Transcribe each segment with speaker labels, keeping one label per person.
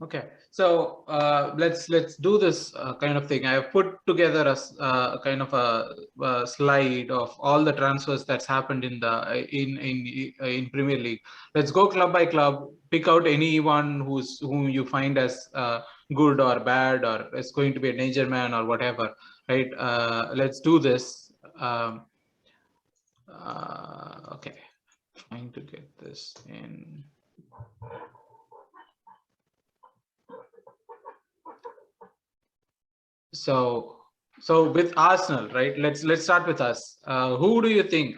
Speaker 1: Okay, so let's do this kind of thing. I have put together a kind of a slide of all the transfers that's happened in the in Premier League. Let's go club by club. Pick out anyone whom you find as good or bad, or is going to be a danger man or whatever. Right? Let's do this. Okay, trying to get this in. So with Arsenal, right? Let's start with us. Who do you think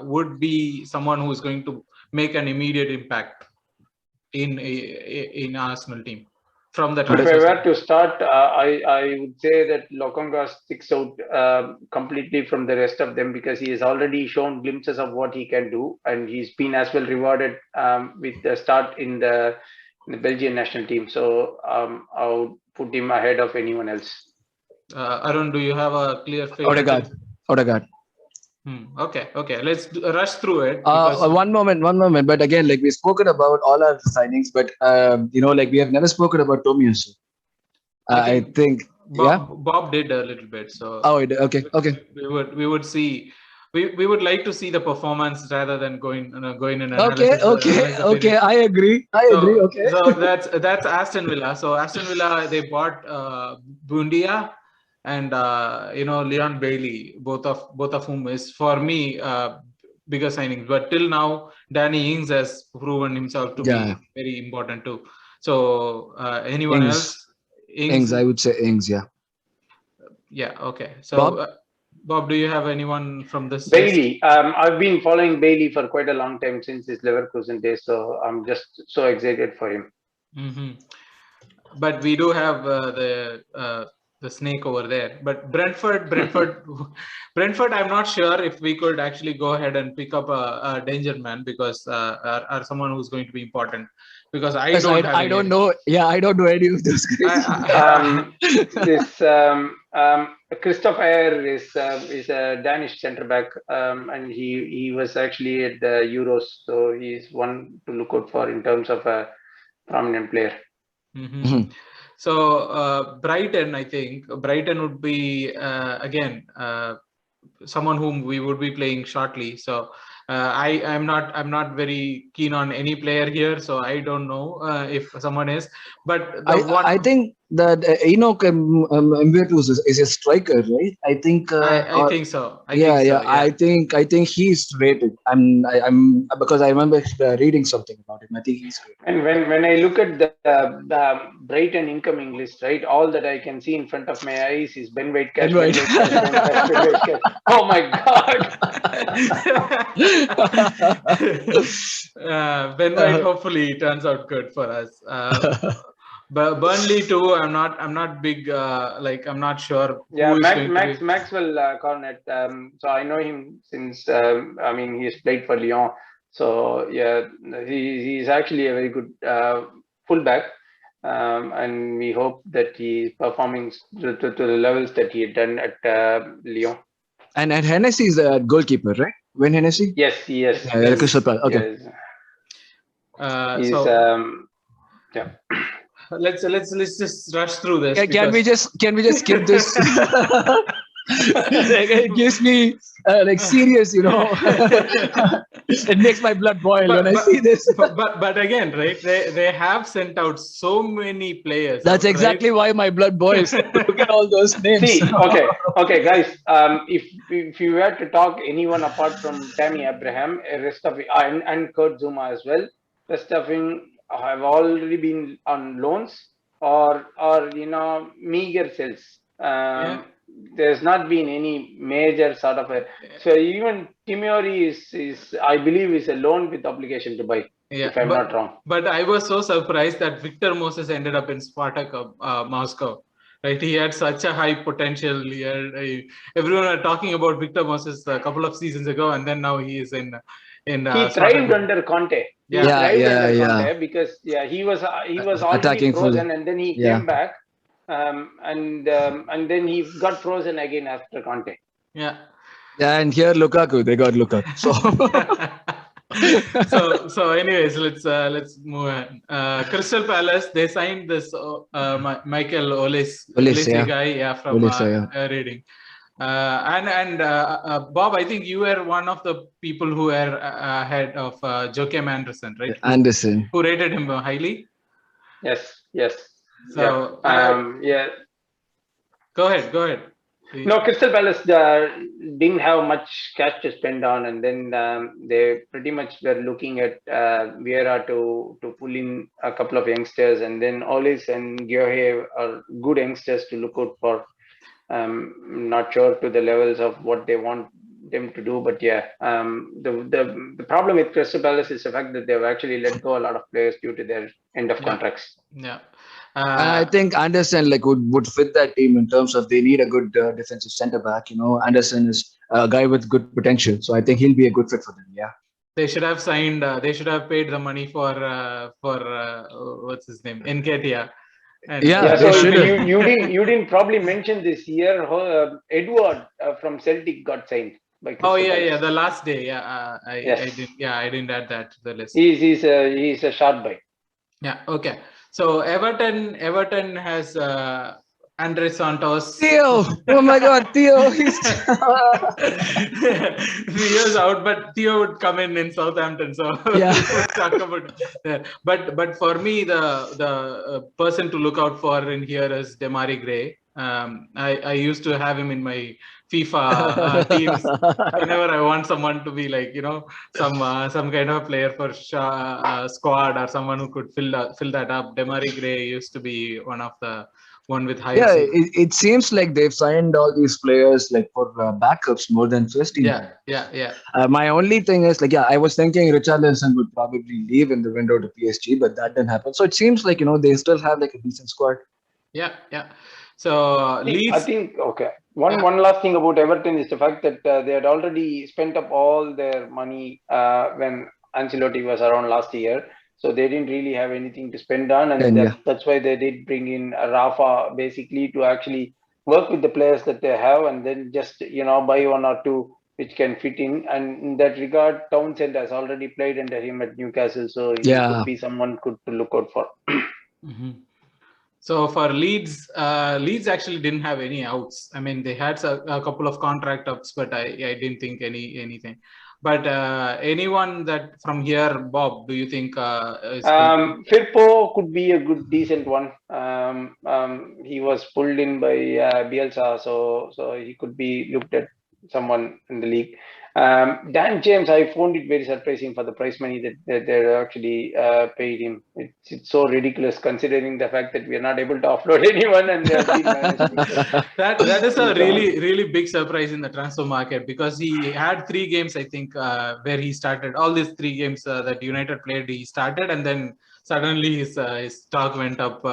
Speaker 1: would be someone who is going to make an immediate impact in Arsenal team from the
Speaker 2: If I
Speaker 1: transfer
Speaker 2: were
Speaker 1: side?
Speaker 2: to start, I would say that Lokonga sticks out completely from the rest of them because he has already shown glimpses of what he can do, and he's been as well rewarded with the start in the Belgian national team. So I would put him ahead of anyone else.
Speaker 1: Arun, do you have a clear
Speaker 3: Odegaard.
Speaker 1: favorite?
Speaker 3: Odegaard.
Speaker 1: Okay. Let's rush through it because
Speaker 3: One moment. But again, like we've spoken about all our signings, but like we have never spoken about Tomiyasu. I think
Speaker 1: Bob did a little bit. So
Speaker 3: okay.
Speaker 1: we would see. We would like to see the performance rather than going in an
Speaker 3: Okay.
Speaker 1: analysis opinion.
Speaker 3: I agree. Okay.
Speaker 1: So that's Aston Villa. So Aston Villa, they bought Bundia and Leon Bailey, both of whom is for me bigger signings. But till now, Danny Ings has proven himself to be very important too. So anyone else?
Speaker 3: Ings, I would say Ings. Yeah.
Speaker 1: Yeah. Okay. So Bob, do you have anyone from this
Speaker 2: Bailey? I've been following Bailey for quite a long time since his Leverkusen days, so I'm just so excited for him.
Speaker 1: Mm-hmm. But we do have the snake over there. But Brentford. I'm not sure if we could actually go ahead and pick up a danger man because or someone who's going to be important. Because I don't
Speaker 3: know. Yeah, I don't know any of those guys.
Speaker 2: Christopher is a Danish centre back, and he was actually at the Euros, so he's one to look out for in terms of a prominent player.
Speaker 1: Mm-hmm. So Brighton, I think Brighton would be again someone whom we would be playing shortly. So I'm not very keen on any player here, so I don't know if someone is. But
Speaker 3: I think that Enoch Mvetu is a striker, right? I think.
Speaker 1: I think so.
Speaker 3: I think he's rated. I'm because I remember reading something about him. I think he's rated.
Speaker 2: And when I look at the Brighton incoming list, right, all that I can see in front of my eyes is Ben White cash. Oh my God!
Speaker 1: Ben White hopefully turns out good for us. But Burnley too. I'm not big. I'm not sure.
Speaker 2: Yeah, Maxwell Cornet. So I know him since. He's played for Lyon. So yeah, he's actually a very good fullback, and we hope that he's performing to the levels that he had done at Lyon.
Speaker 3: And Hennessy is the goalkeeper, right? Wayne Hennessy.
Speaker 2: Yes.
Speaker 3: Okay.
Speaker 2: Yes. Yeah.
Speaker 1: Let's just rush through this.
Speaker 3: Can we just skip this? It gives me serious, it makes my blood boil when I see this.
Speaker 1: But again, right? They have sent out so many players.
Speaker 3: That's exactly why my blood boils. Look at all those names.
Speaker 2: See, okay, guys. If you were to talk anyone apart from Tammy Abraham, rest of it, and Kurt Zuma as well, rest of him have already been on loans or meager sales. There's not been any major sort of so even Timori is I believe is a loan with obligation to buy, if I'm not wrong.
Speaker 1: But I was so surprised that Victor Moses ended up in Spartak Moscow. Right, he had such a high potential. Everyone are talking about Victor Moses a couple of seasons ago, and then now he is in.
Speaker 2: He thrived under Conte.
Speaker 3: Conte
Speaker 2: because he was already frozen, and then he came back. And then he got frozen again after Conte.
Speaker 1: Yeah,
Speaker 3: and here Lukaku, they got Lukaku. So
Speaker 1: So anyways, let's move on. Crystal Palace, they signed this Michael Olise guy, from Reading. Bob, I think you were one of the people who were ahead of Joachim Anderson, right? Who rated him highly.
Speaker 2: Yes.
Speaker 1: So
Speaker 2: yeah.
Speaker 1: Go ahead.
Speaker 2: No, Crystal Palace didn't have much cash to spend on, and then they pretty much were looking at Vieira to pull in a couple of youngsters, and then Olis and Gyohe are good youngsters to look out for. Not sure to the levels of what they want them to do, but yeah, the problem with Crystal Palace is the fact that they've actually let go a lot of players due to their end of contracts.
Speaker 1: Yeah.
Speaker 3: I think Anderson would fit that team in terms of they need a good defensive centre back. Anderson is a guy with good potential, so I think he'll be a good fit for them. Yeah.
Speaker 1: They should have signed. They should have paid the money for what's his name, Nketiah.
Speaker 2: So you didn't probably mention this year. Edward from Celtic got signed by Crystal Palace.
Speaker 1: The last day. I didn't add that to the list.
Speaker 2: He's a sharp boy.
Speaker 1: Yeah. Okay. So Everton has Andre Santos.
Speaker 3: Theo! Oh my God, Theo!
Speaker 1: Theo's out, but Theo would come in Southampton. So talk about that. But for me, the person to look out for in here is Demarai Gray. I used to have him in my FIFA teams whenever I want someone to be like, some kind of player for squad or someone who could fill that up. Demarai Gray used to be one with high.
Speaker 3: Yeah, it seems like they've signed all these players for backups more than first team.
Speaker 1: Yeah.
Speaker 3: My only thing is I was thinking Richarlison would probably leave in the window to PSG, but that didn't happen. So it seems like they still have a decent squad.
Speaker 1: Yeah. So Leeds.
Speaker 2: I think One last thing about Everton is the fact that they had already spent up all their money when Ancelotti was around last year. So they didn't really have anything to spend on, and that's why they did bring in Rafa basically to actually work with the players that they have, and then just buy one or two which can fit in. And in that regard, Townsend has already played under him at Newcastle, so he could be someone good to look out for.
Speaker 1: Mm-hmm. So for Leeds, Leeds actually didn't have any outs. I mean, they had a couple of contract ups, but I didn't think anything. But anyone that from here, Bob, do you think
Speaker 2: Firpo could be a decent one. He was pulled in by Bielsa, so he could be looked at someone in the league. Dan James, I found it very surprising for the price money that they actually paid him. It's so ridiculous considering the fact that we are not able to offload anyone, and they have been managed.
Speaker 1: That is a really big surprise in the transfer market, because he had 3 games, I think, where he started. All these 3 games that United played, he started, and then suddenly his stock went up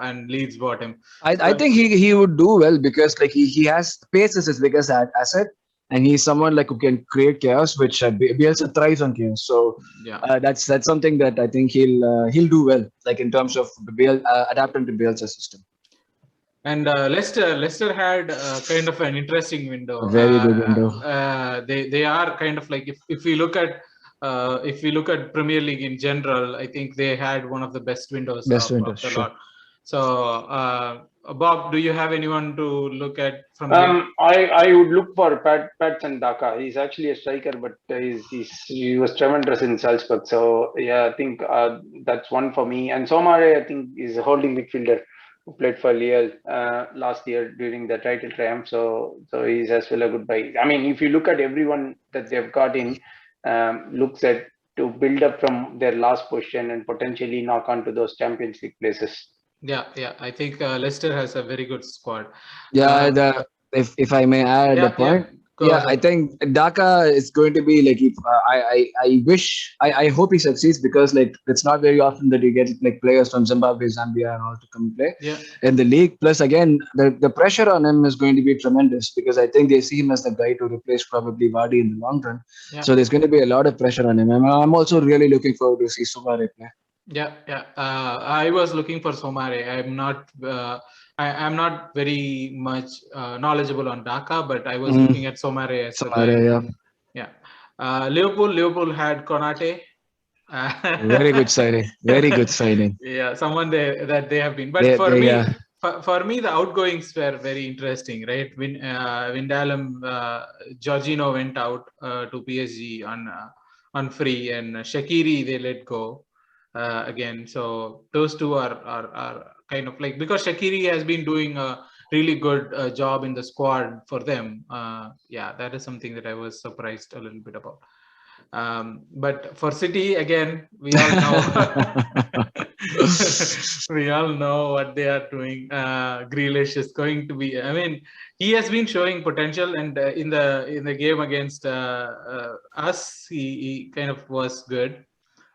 Speaker 1: and Leeds bought him.
Speaker 3: I think he would do well because he has pace is his biggest asset. And he's someone who can create chaos, which Bielsa thrives on chaos. So that's something that I think he'll do well, in terms of adapting to Bielsa's system.
Speaker 1: And Leicester had kind of an interesting window.
Speaker 3: A very good window.
Speaker 1: They are kind of if we look at Premier League in general, I think they had one of the best windows. Of the lot. So. Bob, do you have anyone to look at from here?
Speaker 2: I would look for Patson Daka. He's actually a striker, but he was tremendous in Salzburg. So I think that's one for me. And Somare, I think, is a holding midfielder who played for Lille last year during the title triumph. So he's as well a good buy. I mean, if you look at everyone that they've got in, looks at to build up from their last position and potentially knock on to those Champions League places.
Speaker 1: Yeah. I think Leicester has a very good squad.
Speaker 3: Yeah, if I may add a point. I think Daka is going to be I hope he succeeds, because it's not very often that you get players from Zimbabwe, Zambia, and all to come and play in the league. Plus, again, the pressure on him is going to be tremendous, because I think they see him as the guy to replace probably Vardy in the long run. Yeah. So there's going to be a lot of pressure on him. I'm also really looking forward to see Somare play.
Speaker 1: Yeah. I was looking for Somare. I'm not very much knowledgeable on Daka, but I was looking at Somare as
Speaker 3: Somare,
Speaker 1: yeah. Liverpool had Konate.
Speaker 3: Very good signing. Very good signing.
Speaker 1: Yeah, someone that they have been. But
Speaker 3: Yeah.
Speaker 1: For me, the outgoings were very interesting, right? Wijnaldum, Jorginho went out to PSG on free, and Shaqiri they let go again. So those two are kind of like, because Shaqiri has been doing a really good job in the squad for them. Yeah, that is something that I was surprised a little bit about. But for City, again, we all know we all know what they are doing. Grealish is going to be. I mean, he has been showing potential, and in the game against us, he kind of was good.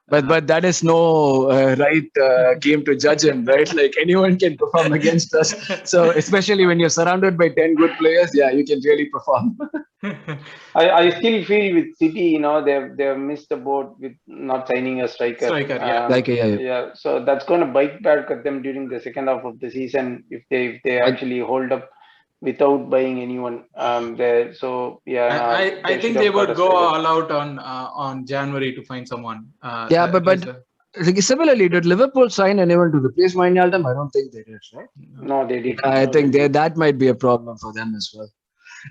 Speaker 3: But that is no right game to judge him, right? Like anyone can perform against us. So especially when you're surrounded by 10 good players, yeah, you can really perform.
Speaker 2: I still feel with City, they've missed the boat with not signing a striker.
Speaker 1: Yeah.
Speaker 2: So that's going to bite back at them during the second half of the season if they actually hold up without buying anyone there. So yeah,
Speaker 1: I think they would go all out on January to find someone.
Speaker 3: But similarly, did Liverpool sign anyone to replace Wijnaldum? I don't think they did, right?
Speaker 2: No, they did.
Speaker 3: I think that might be a problem for them as well.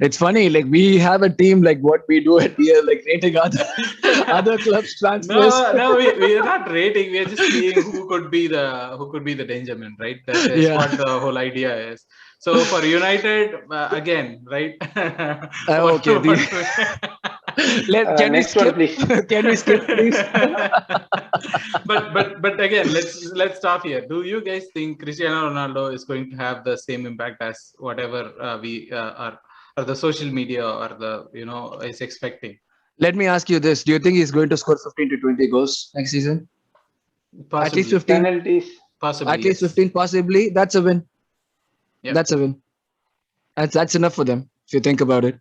Speaker 3: It's funny, like we have a team like what we do, and we are like rating other clubs' transfers.
Speaker 1: No, we are not rating. We are just seeing who could be the danger man, right? That's what the whole idea is. So for United, again, right?
Speaker 3: Okay. Can we skip, please?
Speaker 1: but again, let's stop here. Do you guys think Cristiano Ronaldo is going to have the same impact as whatever we are, or the social media, or the is expecting?
Speaker 3: Let me ask you this: do you think he's going to score 15 to 20 goals next season?
Speaker 1: Possibly.
Speaker 3: At least 15
Speaker 2: penalties.
Speaker 1: Possibly.
Speaker 3: At least 15, possibly. That's a win.
Speaker 1: Yep.
Speaker 3: That's a win. That's enough for them if you think about it.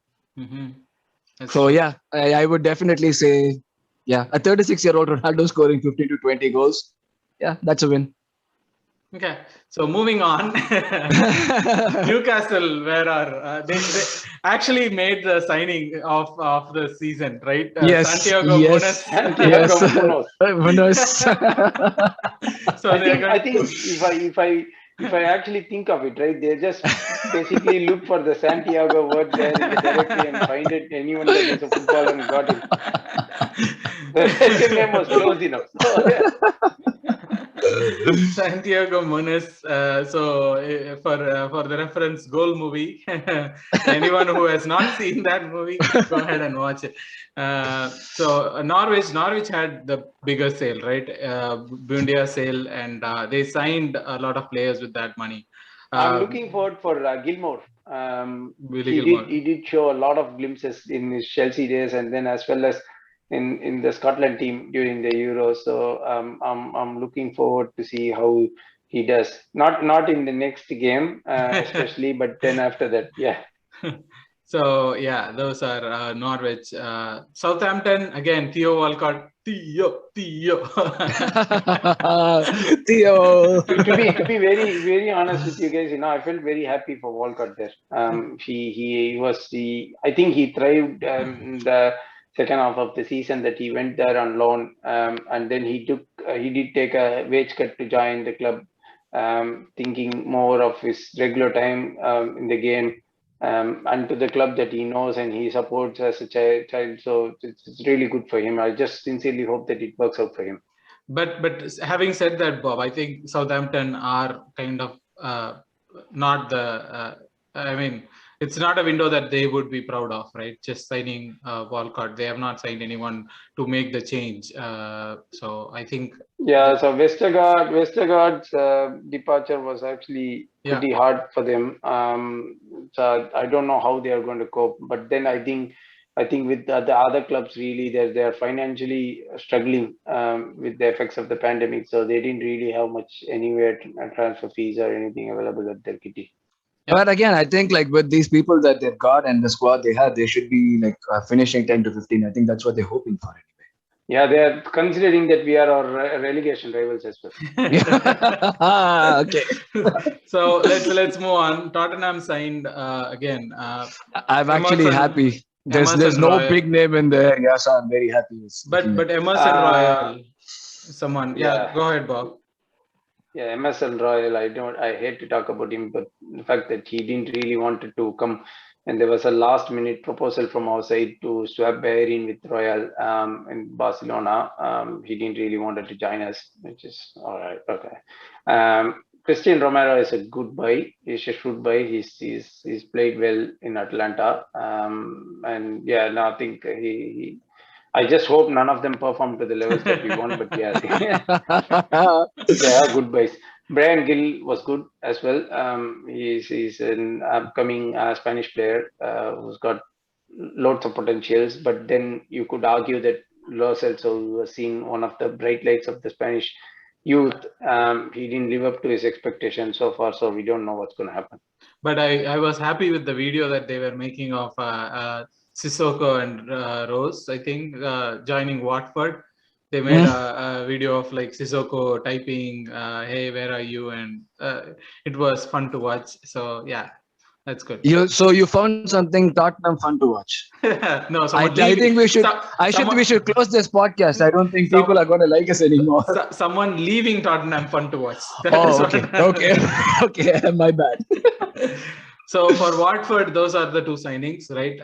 Speaker 3: So yeah, I would definitely say, yeah, a 36-year-old Ronaldo scoring 15 to 20 goals. Yeah, that's a win.
Speaker 1: Okay, so moving on, Newcastle, where are they actually made the signing of the season, right? Santiago Munoz.
Speaker 3: Munoz.
Speaker 2: So I think if I actually think of it, right, they just basically look for the Santiago word there in the directory and find it. Anyone that is a footballer and got him. The name was close enough. So, yeah.
Speaker 1: Santiago Munoz. So for the reference, Goal movie. Anyone who has not seen that movie, go ahead and watch it. So Norwich had the bigger sale, right? Bundia sale, and they signed a lot of players with that money.
Speaker 2: I'm looking forward for Gilmore. He did show a lot of glimpses in his Chelsea days, and then as well as in the Scotland team during the Euros. So I'm looking forward to see how he does. Not in the next game, especially, but then after that, yeah.
Speaker 1: So yeah, those are Norwich. Southampton, again, Theo Walcott. Theo.
Speaker 2: To be very honest with you guys, I felt very happy for Walcott there. I think he thrived in the second half of the season that he went there on loan, and then he did take a wage cut to join the club, thinking more of his regular time in the game. And to the club that he knows and he supports as a child. So it's really good for him. I just sincerely hope that it works out for him.
Speaker 1: But having said that, Bob, I think Southampton are kind of not the. I mean, it's not a window that they would be proud of, right? Just signing Walcott. They have not signed anyone to make the change. So I think.
Speaker 2: Yeah. So Vestergaard's departure was actually pretty hard for them. So I don't know how they are going to cope. But then I think with the other clubs, really, they're financially struggling with the effects of the pandemic. So they didn't really have much anywhere transfer fees or anything available at their kitty.
Speaker 3: But again, I think like with these people that they've got and the squad they have, they should be like finishing 10 to 15. I think that's what they're hoping for anyway.
Speaker 2: Yeah, they are considering that we are our relegation rivals as well.
Speaker 3: Okay.
Speaker 1: So let's move on. Tottenham signed again.
Speaker 3: I'm actually happy. There's no
Speaker 1: Royal.
Speaker 3: big name in there. Yeah, so I'm very happy.
Speaker 1: But Emerson Royal, someone. Yeah, go ahead, Bob.
Speaker 2: Yeah, MSL Royal. I hate to talk about him, but the fact that he didn't really wanted to come, and there was a last minute proposal from our side to swap Bahrain with Royal in Barcelona. He didn't really wanted to join us, which is all right. Okay. Christian Romero is a good buy. He's a good buy. He's played well in Atlanta. And yeah, no, I think I just hope none of them perform to the levels that we want, but yeah, they are good buys. Brian Gill was good as well. He's an upcoming Spanish player who's got lots of potentials, but then you could argue that Lo Celso was seen one of the bright lights of the Spanish youth. He didn't live up to his expectations so far, so we don't know what's going to happen.
Speaker 1: But I was happy with the video that they were making of Sissoko and Rose, I think, joining Watford. They made a video of like Sissoko typing, "Hey, where are you?" And it was fun to watch. So yeah, that's good.
Speaker 3: So you found something Tottenham fun to watch?
Speaker 1: No,
Speaker 3: I think we should. We should close this podcast. I don't think people are going to like us anymore.
Speaker 1: Someone leaving Tottenham fun to watch.
Speaker 3: Okay. My bad.
Speaker 1: So for Watford, those are the two signings, right?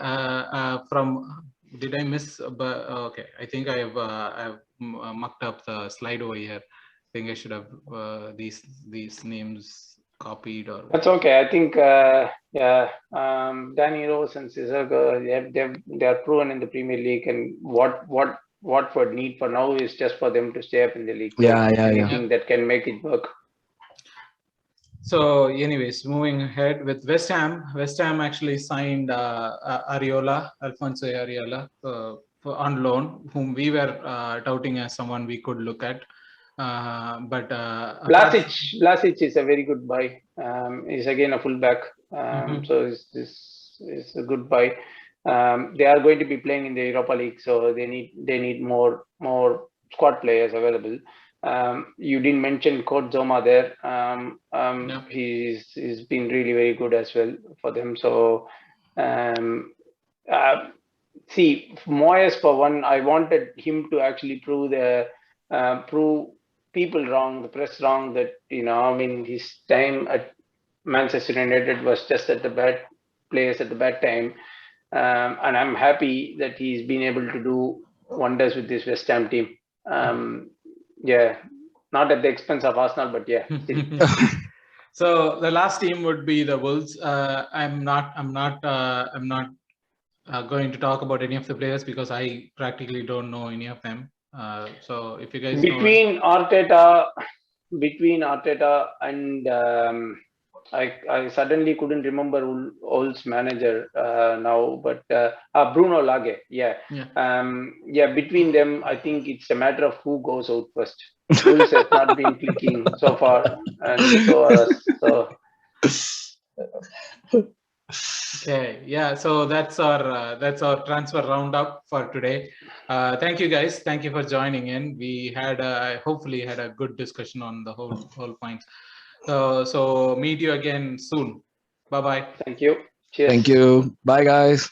Speaker 1: Did I miss? Okay, I think I've mucked up the slide over here. I think I should have these names copied or.
Speaker 2: That's okay. I think Danny Rose and Sissoko, they are proven in the Premier League, and what Watford need for now is just for them to stay up in the league. So anything that can make it work.
Speaker 1: So, anyways, moving ahead with West Ham. West Ham actually signed Alfonso Areola on loan, whom we were touting as someone we could look at. But
Speaker 2: Vlasic is a very good buy. He's again a fullback, so it's a good buy. They are going to be playing in the Europa League, so they need more squad players available. You didn't mention Kurt Zouma there. He's been really very good as well for them. So see, Moyes for one, I wanted him to actually prove people wrong, the press wrong, that his time at Manchester United was just at the bad place at the bad time, and I'm happy that he's been able to do wonders with this West Ham team. Yeah, not at the expense of Arsenal, but yeah.
Speaker 1: So the last team would be the Wolves. I'm not going to talk about any of the players because I practically don't know any of them. So if you guys
Speaker 2: between Arteta and I suddenly couldn't remember Wolves manager now, but Bruno Lage, between them, I think it's a matter of who goes out first. Wolves has not been clicking so far, and so are us. So.
Speaker 1: Okay, yeah. So that's our transfer roundup for today. Thank you guys. Thank you for joining in. We had hopefully had a good discussion on the whole points. So meet you again soon. Bye bye.
Speaker 2: Thank you. Cheers.
Speaker 3: Thank you. Bye guys.